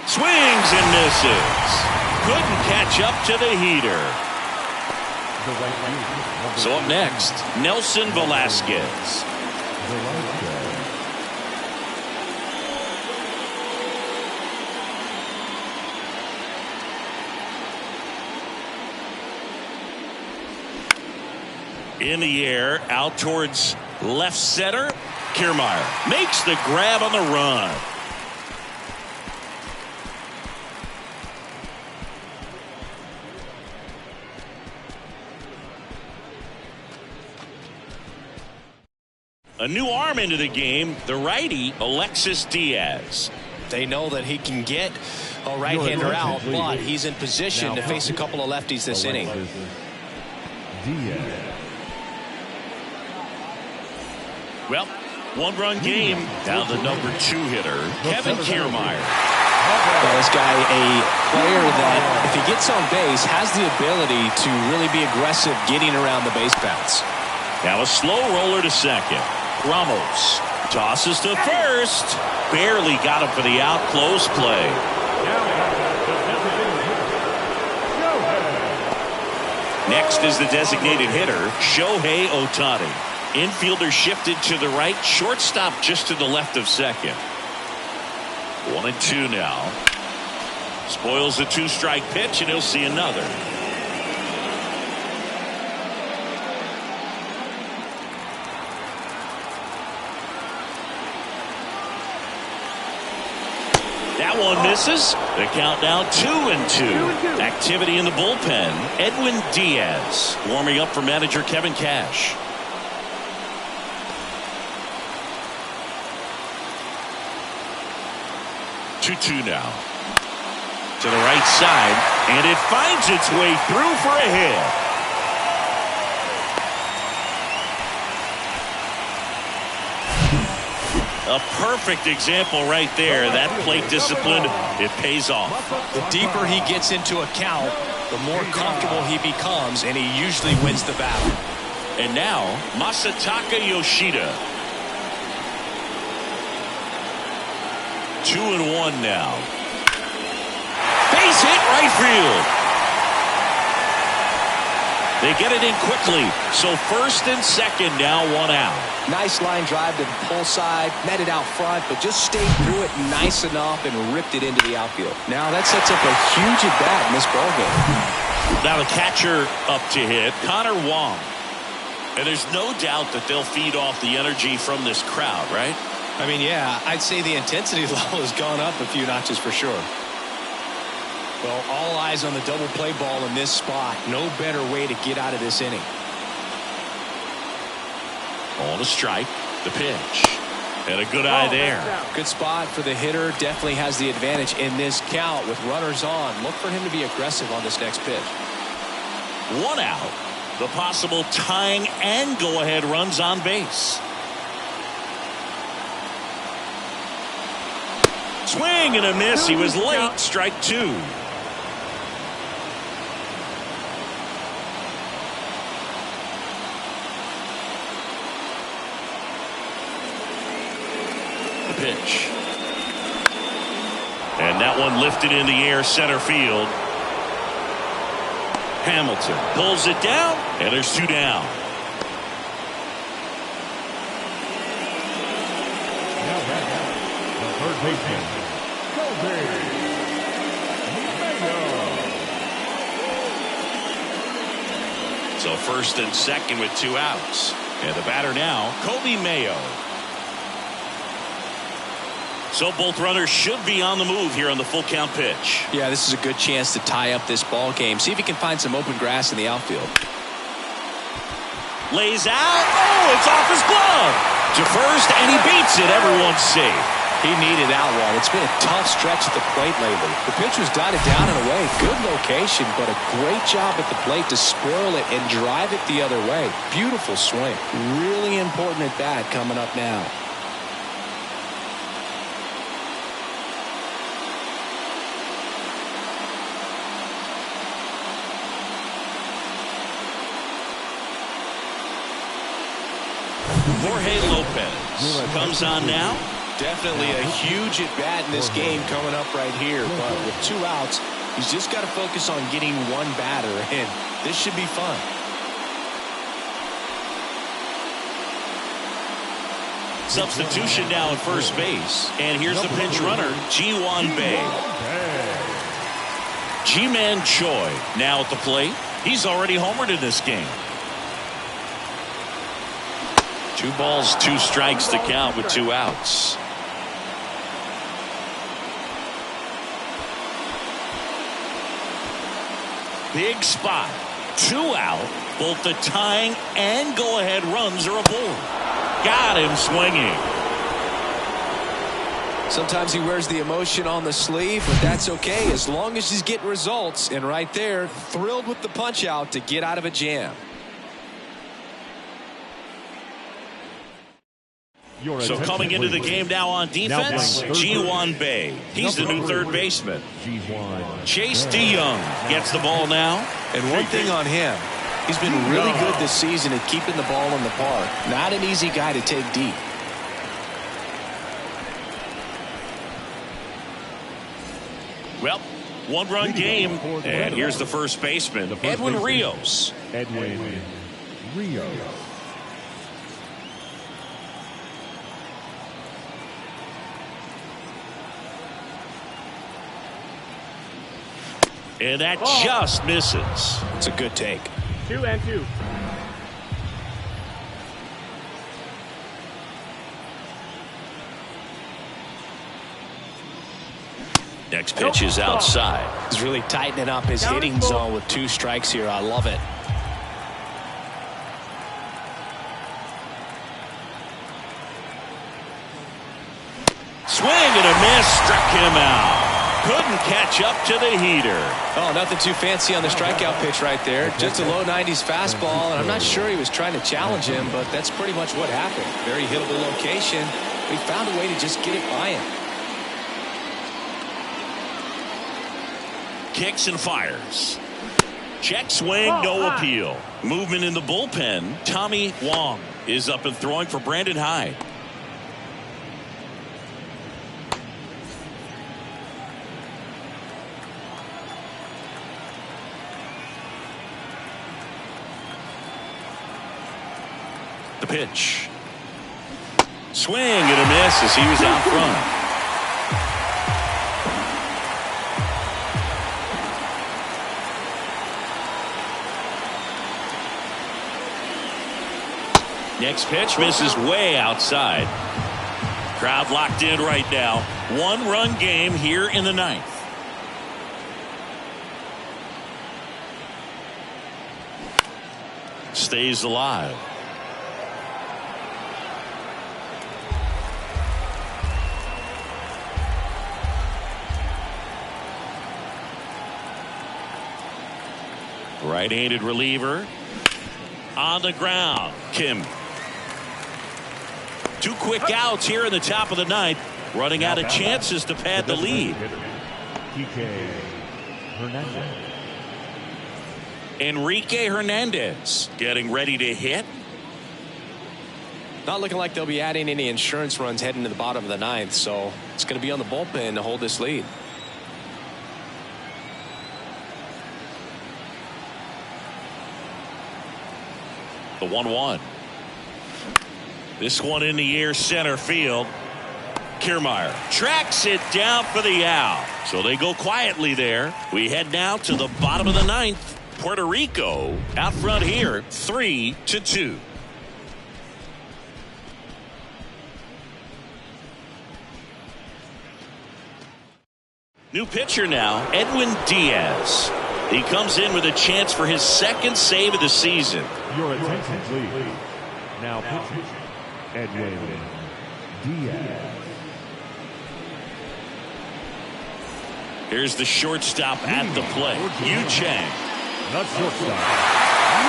S1: Swings and misses. Couldn't catch up to the heater. So up next, Nelson Velasquez. In the air, out towards left center. Kiermaier makes the grab on the run. A new arm into the game, the righty, Alexis Diaz.
S2: They know that he can get a right-hander out, but he's in position to face a couple of lefties this inning.
S1: Well, one-run game. Now the number 2 hitter, Kevin Kiermaier.
S2: Well, this guy, a player that, if he gets on base, has the ability to really be aggressive getting around the base paths.
S1: Now a slow roller to second. Ramos tosses to first. Barely got him for the out. Close play. Next is the designated hitter, Shohei Ohtani. Infielder shifted to the right. Shortstop just to the left of second. 1-2 now. Spoils the 2-strike pitch, and he'll see another. That one misses. The count now 2-2. Activity in the bullpen. Edwin Diaz warming up for manager Kevin Cash. 2-2 now. To the right side, and it finds its way through for a hit. A perfect example right there. That plate discipline, it pays off.
S2: The deeper he gets into a count, the more comfortable he becomes, and he usually wins the battle.
S1: And now, Masataka Yoshida. 2-1 now. Base hit right field. They get it in quickly. So first and second now, 1 out.
S2: Nice line drive to the pull side, met it out front, but just stayed through it nice enough and ripped it into the outfield. Now that sets up a huge at bat in this ballgame.
S1: Now the catcher up to hit, Connor Wong. And there's no doubt that they'll feed off the energy from this crowd, right?
S2: I mean, yeah, I'd say the intensity level has gone up a few notches for sure. Well, all eyes on the double play ball in this spot. No better way to get out of this inning.
S1: On a strike, the pitch. And a good eye there.
S2: Good spot for the hitter. Definitely has the advantage in this count with runners on. Look for him to be aggressive on this next pitch.
S1: 1 out. The possible tying and go-ahead runs on base. Swing and a miss. He was late. Strike 2. Pitch. And that one lifted in the air center field. Hamilton pulls it down, and there's 2 down. So first and second with 2 outs. And the batter now, Kobe Mayo. So both runners should be on the move here on the full count pitch.
S2: Yeah, this is a good chance to tie up this ball game. See if he can find some open grass in the outfield.
S1: Lays out. Oh, it's off his glove. To first, and he beats it. Everyone's safe.
S2: He needed that one. It's been a tough stretch at the plate lately. The pitch was dotted down and away. Good location, but a great job at the plate to swirl it and drive it the other way. Beautiful swing. Really important at bat coming up now.
S1: Jorge Lopez comes on now.
S2: Definitely a huge at bat in this game coming up right here. But with 2 outs, he's just got to focus on getting 1 batter, and this should be fun.
S1: Substitution now at first base. And here's the pinch runner, Ji-Hwan Bae. Ji-Man Choi now at the plate. He's already homered in this game. 2 balls, 2 strikes to count with 2 outs. Big spot. 2 out. Both the tying and go-ahead runs are aboard. Got him swinging.
S2: Sometimes he wears the emotion on the sleeve, but that's okay as long as he's getting results. And right there, thrilled with the punch out to get out of a jam.
S1: So coming into the game now on defense, Ji-hwan Bae. He's the new third baseman. Chase DeYoung gets the ball now.
S2: And one thing on him, he's been really good this season at keeping the ball in the park. Not an easy guy to take deep.
S1: Well, 1-run game, and here's the first baseman, Edwin Rios.
S3: Edwin Rios.
S1: And that just misses.
S2: It's a good take.
S3: 2-2.
S1: Next pitch is outside.
S2: He's really tightening up his hitting zone with 2 strikes here. I love it.
S1: Swing and a miss, struck him out. Couldn't catch up to the heater.
S2: Oh, nothing too fancy on the strikeout pitch right there. Just a low 90s fastball, and I'm not sure he was trying to challenge him, but that's pretty much what happened. Very hittable location. He found a way to just get it by him.
S1: Kicks and fires. Check swing, no appeal. Movement in the bullpen. Tommy Wong is up and throwing for Brandon Hyde. The pitch. Swing and a miss as he was out front. Next pitch misses way outside. Crowd locked in right now. 1-run game here in the 9th. Stays alive. Right-handed reliever on the ground. Kim. 2 quick outs here in the top of the 9th. Running out of chances to pad the lead. Enrique Hernandez getting ready to hit.
S2: Not looking like they'll be adding any insurance runs heading to the bottom of the 9th, so it's going to be on the bullpen to hold this lead.
S1: The 1-1. This one in the air center field. Kiermaier tracks it down for the out. So they go quietly there. We head now to the bottom of the 9th. Puerto Rico out front here, 3-2. New pitcher now, Edwin Diaz. He comes in with a chance for his 2nd save of the season.
S3: Your attention, please. Now pitching, Edwin Diaz.
S1: Here's the shortstop at the plate, Yu Chang.
S3: Not shortstop.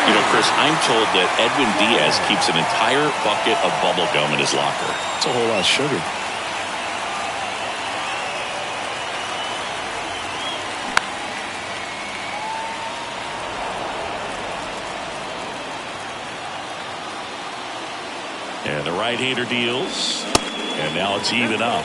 S1: You know, Chris, I'm told that Edwin Diaz keeps an entire bucket of bubble gum in his locker.
S2: It's a whole lot of sugar.
S1: And the right-hander deals. And now it's even up.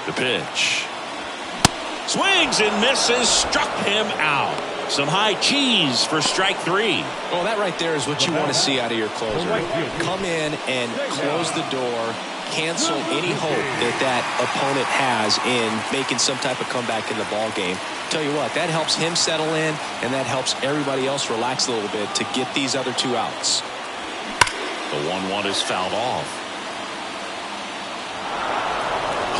S1: The pitch. Swings and misses. Struck him out. Some high cheese for strike 3.
S2: Well, that right there is what you want to see out of your closer. Come in and close the door, cancel any hope that opponent has in making some type of comeback in the ball game. Tell you what, that helps him settle in, and that helps everybody else relax a little bit to get these other 2 outs.
S1: The 1-1 is fouled off.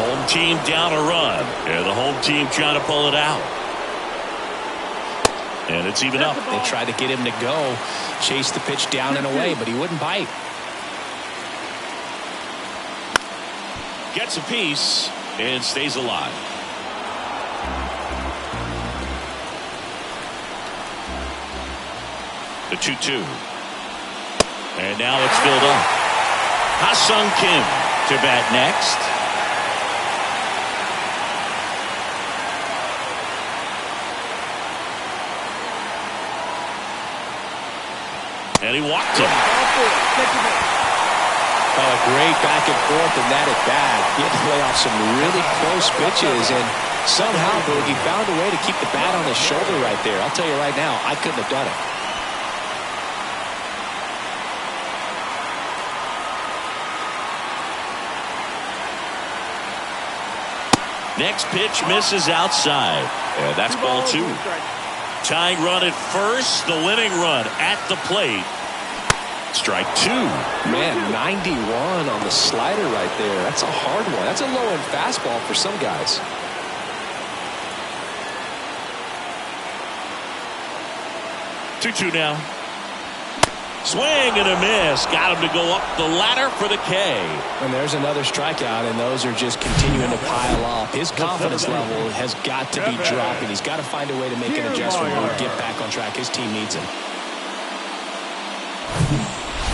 S1: Home team down a run, and the home team trying to pull it out. And it's even up.
S2: They tried to get him to go, chase the pitch down and away, but he wouldn't bite.
S1: Gets a piece and stays alive. The 2-2. And now it's filled up. Ha-Sung Kim to bat next. And he walked him.
S2: Oh, a great back and forth in that at bat. He had to play off some really close pitches, and somehow Boogie found a way to keep the bat on his shoulder right there. I'll tell you right now, I couldn't have done it.
S1: Next pitch misses outside. And that's ball 2. Tying run at first, the winning run at the plate. Strike 2.
S2: Man, 91 on the slider right there. That's a hard one. That's a low-end fastball for some guys.
S1: Two now. Swing and a miss. Got him to go up the ladder for the K.
S2: And there's another strikeout, and those are just continuing to pile up. His confidence level has got to be dropping. He's got to find a way to make an adjustment and get back on track. His team needs him.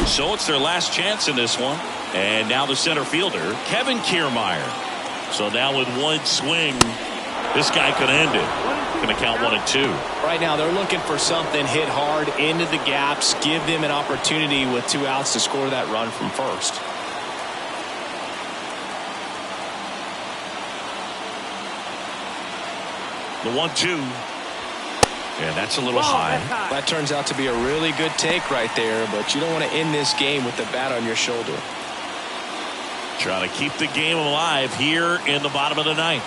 S1: So it's their last chance in this one. And now the center fielder, Kevin Kiermaier. So now with one swing, this guy could end it. Going to count 1-2.
S2: Right now they're looking for something hit hard into the gaps, give them an opportunity with 2 outs to score that run from first.
S1: The 1-2. And that's a little high.
S2: That turns out to be a really good take right there, but you don't want to end this game with the bat on your shoulder.
S1: Trying to keep the game alive here in the bottom of the 9th.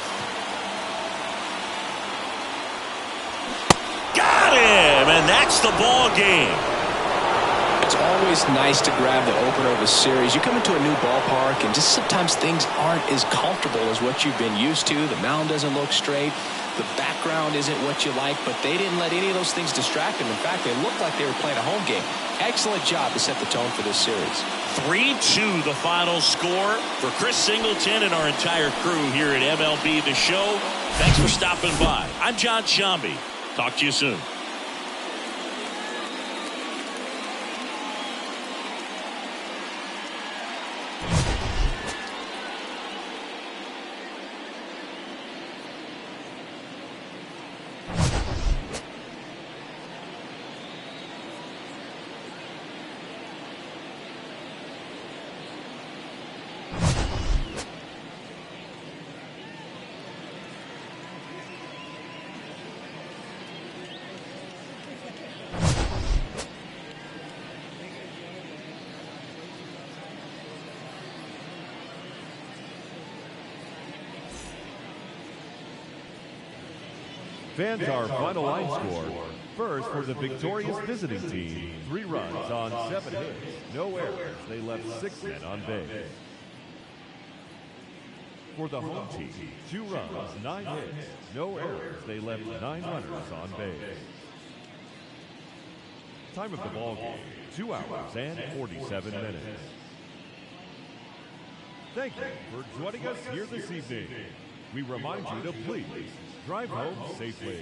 S1: Got him, and that's the ball game.
S2: It's always nice to grab the opener of a series. You come into a new ballpark, and just sometimes things aren't as comfortable as what you've been used to. The mound doesn't look straight. The background isn't what you like, but they didn't let any of those things distract them. In fact, they looked like they were playing a home game. Excellent job to set the tone for this series.
S1: 3-2 the final score. For Chris Singleton and our entire crew here at MLB The Show, thanks for stopping by. I'm John Shambi. Talk to you soon.
S3: Fans, our final line score. First, for the victorious visiting team, 3 runs on 7 hits, no errors. They left 6 men on base. For the home team, 2 runs, 9 hits, no errors. They left 9 runners on base. Time of the ball game, 2 hours and 47 minutes. Thank you for joining us here this evening. We remind you to please drive home safely.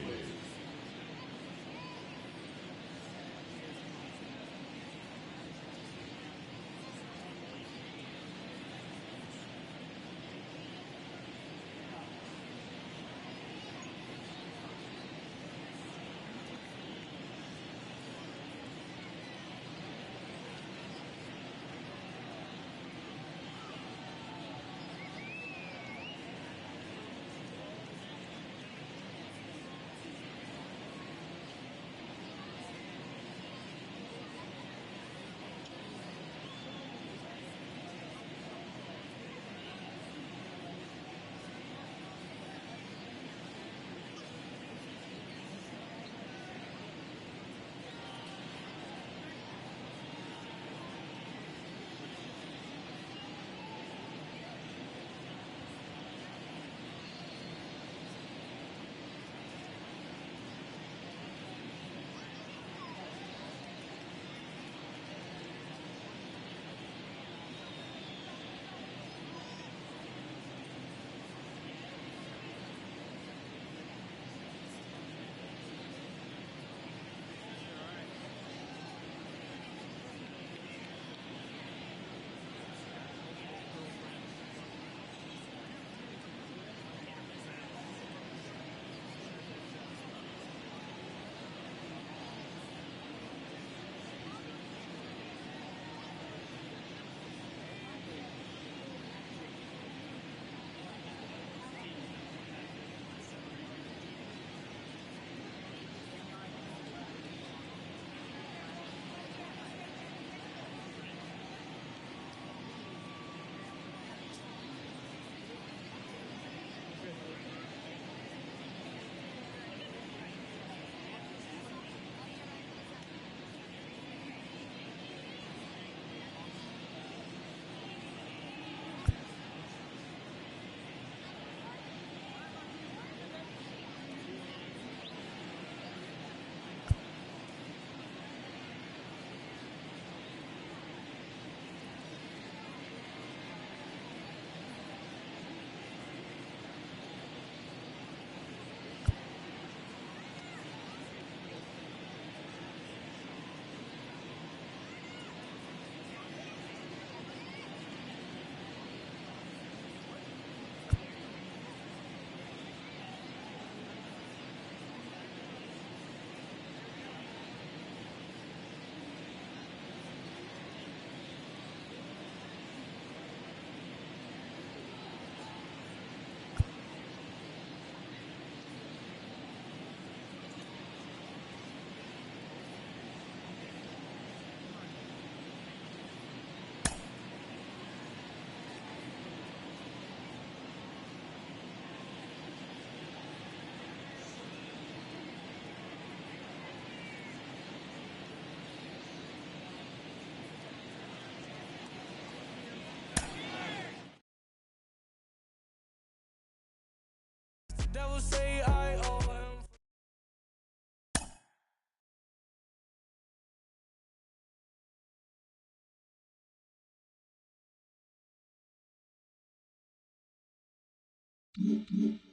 S4: Mm-hmm.